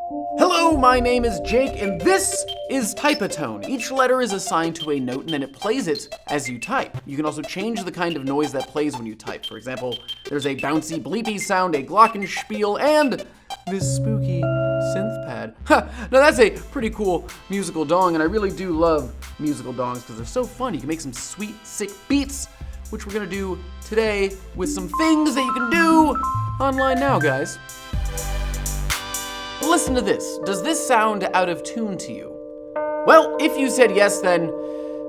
Hello, my name is Jake, and this is Typatone. Each letter is assigned to a note, and then it plays it as you type. You can also change the kind of noise that plays when you type. For example, there's a bouncy bleepy sound, a glockenspiel, and this spooky synth pad. Ha! Now that's a pretty cool musical dong, and I really do love musical dongs because they're so fun. You can make some sweet, sick beats, which we're gonna do today with some things that you can do online now, guys. Listen to this. Does this sound out of tune to you? Well, if you said yes, then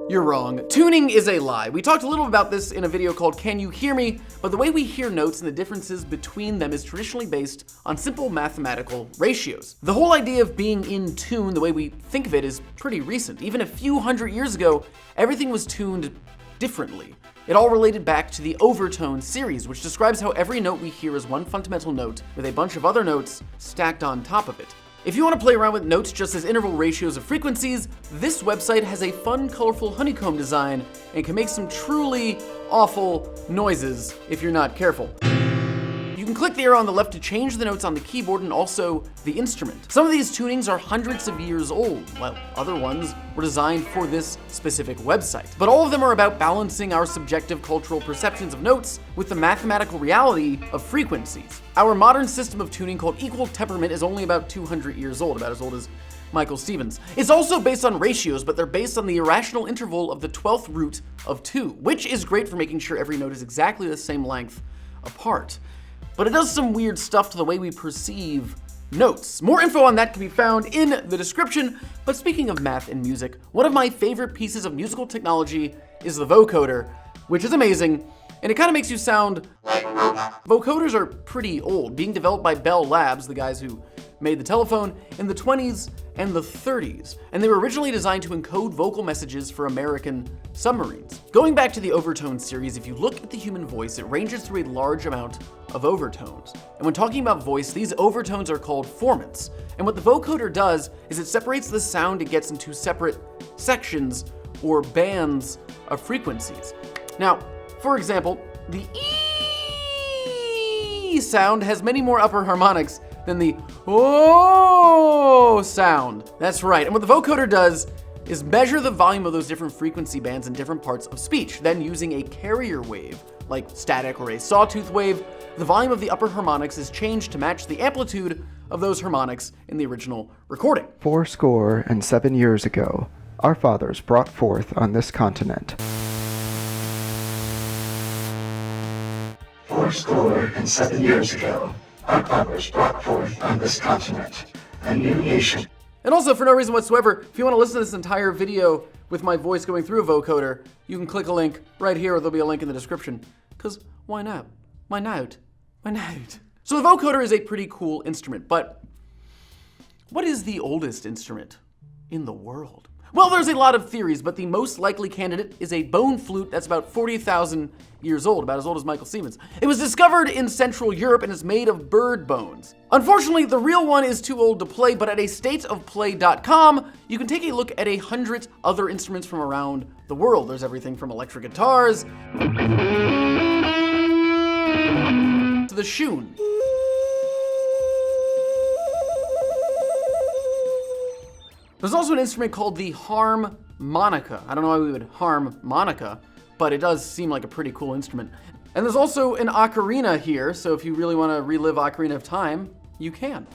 you're wrong. Tuning is a lie. We talked a little about this in a video called Can You Hear Me? But the way we hear notes and the differences between them is traditionally based on simple mathematical ratios. The whole idea of being in tune, the way we think of it, is pretty recent. Even a few hundred years ago, everything was tuned differently. It all related back to the Overtone series, which describes how every note we hear is one fundamental note with a bunch of other notes stacked on top of it. If you want to play around with notes just as interval ratios of frequencies, this website has a fun, colorful honeycomb design and can make some truly awful noises if you're not careful. You can click the arrow on the left to change the notes on the keyboard and also the instrument. Some of these tunings are hundreds of years old, while other ones were designed for this specific website. But all of them are about balancing our subjective cultural perceptions of notes with the mathematical reality of frequencies. Our modern system of tuning called equal temperament is only about 200 years old, about as old as Michael Stevens. It's also based on ratios, but they're based on the irrational interval of the 12th root of 2, which is great for making sure every note is exactly the same length apart. But it does some weird stuff to the way we perceive notes. More info on that can be found in the description. But speaking of math and music, one of my favorite pieces of musical technology is the vocoder, which is amazing, and it kind of makes you sound like vocoders are pretty old, being developed by Bell Labs, the guys who made the telephone, in the 20s and the 30s, and they were originally designed to encode vocal messages for American submarines. Going back to the Overtone series, if you look at the human voice, it ranges through a large amount of overtones. And when talking about voice, these overtones are called formants. And what the vocoder does is it separates the sound it gets into separate sections or bands of frequencies. Now, for example, the E sound has many more upper harmonics than the O sound. That's right. And what the vocoder does is measure the volume of those different frequency bands in different parts of speech. Then using a carrier wave, like static or a sawtooth wave, the volume of the upper harmonics is changed to match the amplitude of those harmonics in the original recording. 77 years ago, our fathers brought forth on this continent 77 years ago, our fathers brought forth on this continent a new nation. And also, for no reason whatsoever, if you want to listen to this entire video with my voice going through a vocoder, you can click a link right here, or there'll be a link in the description. Because why not? Why not? Why not? So the vocoder is a pretty cool instrument, but what is the oldest instrument in the world? Well, there's a lot of theories, but the most likely candidate is a bone flute that's about 40,000 years old, about as old as Michael Stevens. It was discovered in Central Europe and is made of bird bones. Unfortunately, the real one is too old to play, but at a stateofplay.com, you can take a look at 100 other instruments from around the world. There's everything from electric guitars to the shoon. There's also an instrument called the harmonica. I don't know why we would harmonica, but it does seem like a pretty cool instrument. And there's also an ocarina here, so if you really want to relive Ocarina of Time, you can.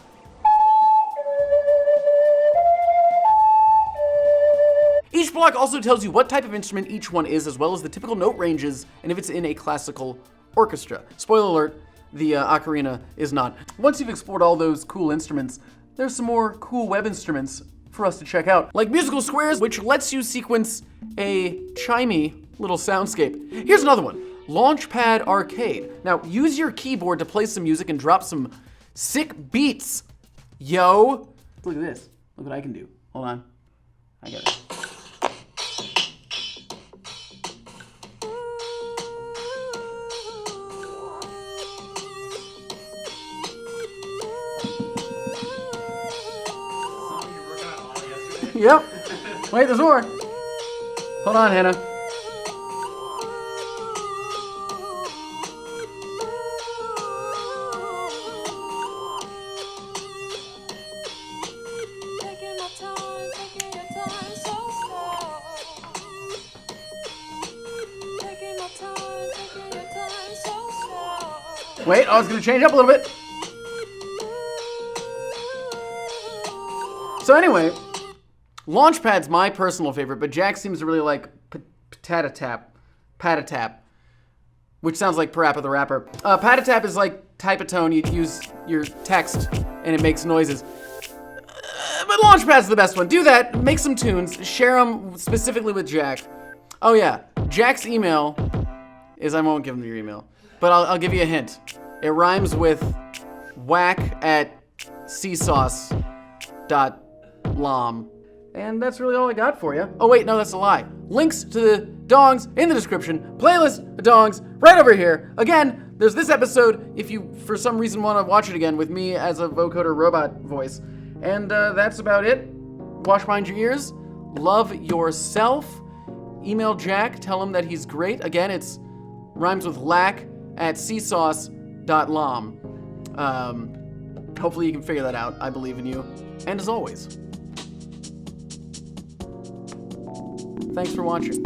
Each block also tells you what type of instrument each one is, as well as the typical note ranges, and if it's in a classical orchestra. Spoiler alert, the ocarina is not. Once you've explored all those cool instruments, there's some more cool web instruments for us to check out, like musical squares, which lets you sequence a chimey little soundscape. Here's another one, Launchpad Arcade. Now, use your keyboard to play some music and drop some sick beats, yo. Look at this, look what I can do. Hold on, I got it. Yep. Wait, there's more. Hold on, Hannah. Wait, oh, it's gonna change up a little bit. So anyway, Launchpad's my personal favorite, but Jack seems to really like Patatap, which sounds like Parappa the Rapper. Patatap is like Typatone. You use your text and it makes noises. But Launchpad's the best one. Do that, make some tunes, share them specifically with Jack. Oh yeah, Jack's email is, I won't give him your email, but I'll give you a hint. It rhymes with whack@csauce.lom. And that's really all I got for you. Oh wait, no, that's a lie. Links to the dongs in the description. Playlist of dongs right over here. Again, there's this episode if you, for some reason, want to watch it again with me as a vocoder robot voice. And that's about it. Wash behind your ears. Love yourself. Email Jack. Tell him that he's great. Again, it's rhymes with lack@csauce.lom. Hopefully you can figure that out. I believe in you. And as always, thanks for watching.